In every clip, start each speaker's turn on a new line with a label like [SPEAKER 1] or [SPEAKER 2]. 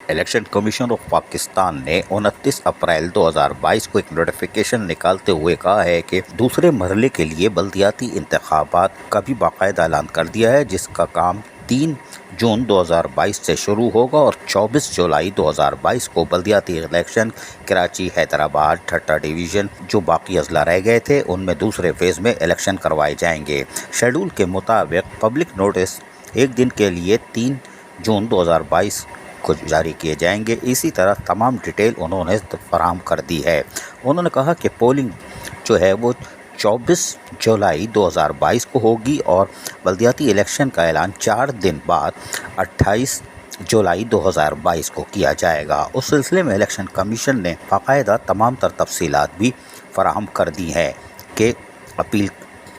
[SPEAKER 1] Election commission of Pakistan نے 29 April 2022 کو ایک نوٹیفیکیشن نکالتے ہوئے کہا ہے کہ دوسرے مرحلے کے لیے بلدیاتی انتخابات کا بھی باقاعدہ اعلان کر دیا ہے، جس کا کام 3 جون 2022 سے شروع ہوگا اور 24 جولائی 2022 کو بلدیاتی الیکشن کراچی، حیدرآباد، ٹھٹہ ڈویژن جو باقی اضلاع رہ گئے تھے ان میں دوسرے فیز میں الیکشن کروائے جائیں گے۔ شیڈول کے مطابق پبلک نوٹس ایک دن کے لیے 3 جون 2022 کو جاری کیے جائیں گے۔ اسی طرح تمام ڈیٹیل انہوں نے فراہم کر دی ہے۔ انہوں نے کہا کہ پولنگ جو ہے وہ 24 جولائی 2022 کو ہوگی اور بلدیاتی الیکشن کا اعلان 4 دن بعد 28 جولائی 2022 کو کیا جائے گا۔ اس سلسلے میں الیکشن کمیشن نے باقاعدہ تمام تر تفصیلات بھی فراہم کر دی ہیں کہ اپیل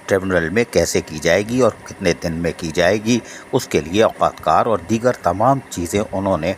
[SPEAKER 1] ٹریبونل میں کیسے کی جائے گی اور کتنے دن میں کی جائے گی، اس کے لیے اوقات کار اور دیگر تمام چیزیں انہوں نے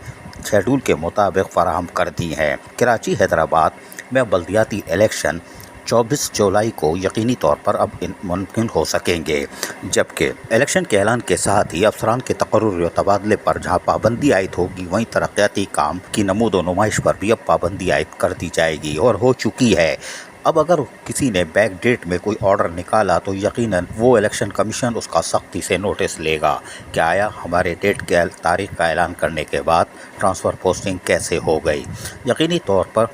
[SPEAKER 1] شیڈول کے مطابق فراہم کر دی ہیں۔ کراچی، حیدرآباد میں بلدیاتی الیکشن 24 جولائی کو یقینی طور پر اب ممکن ہو سکیں گے، جبکہ الیکشن کے اعلان کے ساتھ ہی افسران کے تقرر و تبادلے پر جہاں پابندی عائد ہوگی، وہیں ترقیاتی کام کی نمود و نمائش پر بھی اب پابندی عائد کر دی جائے گی اور ہو چکی ہے۔ اب اگر کسی نے بیک ڈیٹ میں کوئی آرڈر نکالا تو یقیناً وہ الیکشن کمیشن اس کا سختی سے نوٹس لے گا کہ آیا ہمارے ڈیٹ کے تاریخ کا اعلان کرنے کے بعد ٹرانسفر پوسٹنگ کیسے ہو گئی۔ یقینی طور پر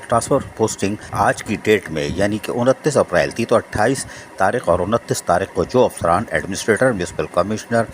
[SPEAKER 1] ٹرانسفر پوسٹنگ آج کی ڈیٹ میں یعنی کہ 29 اپریل تھی، تو 28 تاریخ اور 29 تاریخ کو جو افسران administrator, municipal commissioner,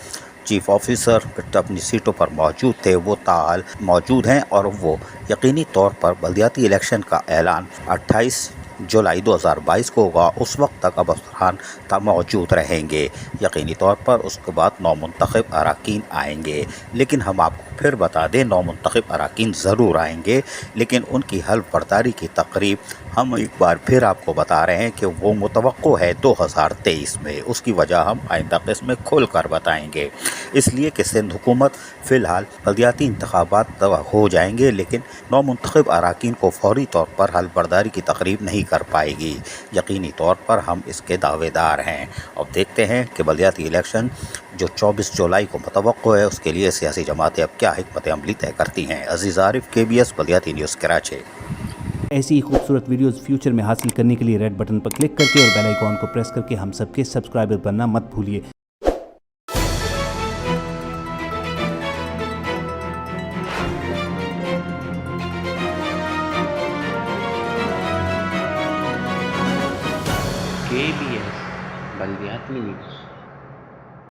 [SPEAKER 1] chief officer اپنی سیٹوں پر موجود تھے وہ تاحال موجود ہیں اور وہ یقینی طور پر بلدیاتی الیکشن کا اعلان 28 جولائی 2022 کو ہوگا۔ اس وقت تک اب افسران موجود رہیں گے۔ یقینی طور پر اس کے بعد نومنتخب اراکین آئیں گے، لیکن ہم آپ کو پھر بتا دیں نومنتخب اراکین ضرور آئیں گے، لیکن ان کی حلف برداری کی تقریب ہم ایک بار پھر آپ کو بتا رہے ہیں کہ وہ متوقع ہے 2023 میں۔ اس کی وجہ ہم آئندہ قسط میں کھول کر بتائیں گے، اس لیے کہ سندھ حکومت فی الحال بلدیاتی انتخابات ہو جائیں گے لیکن نومنتخب اراکین کو فوری طور پر حلف برداری کی تقریب نہیں کر پائے گی۔ یقینی طور پر ہم اس کے دعوے دار ہیں۔ اب دیکھتے ہیں کہ بلدیاتی الیکشن جو 24 جولائی کو متوقع ہے اس کے لیے سیاسی جماعتیں اب کیا حکمت عملی طے کرتی ہیں۔ عزیز عارف، KBS بلدیاتی نیوز کراچی۔
[SPEAKER 2] ایسی ہی خوبصورت ویڈیوز فیوچر میں حاصل کرنے کے لیے ریڈ بٹن پر کلک کر کے اور بیل آئیکن کو پریس کر کے ہم سب کے سبسکرائبر بننا مت بھولیے۔
[SPEAKER 3] KBS بلدیاتی نیوز۔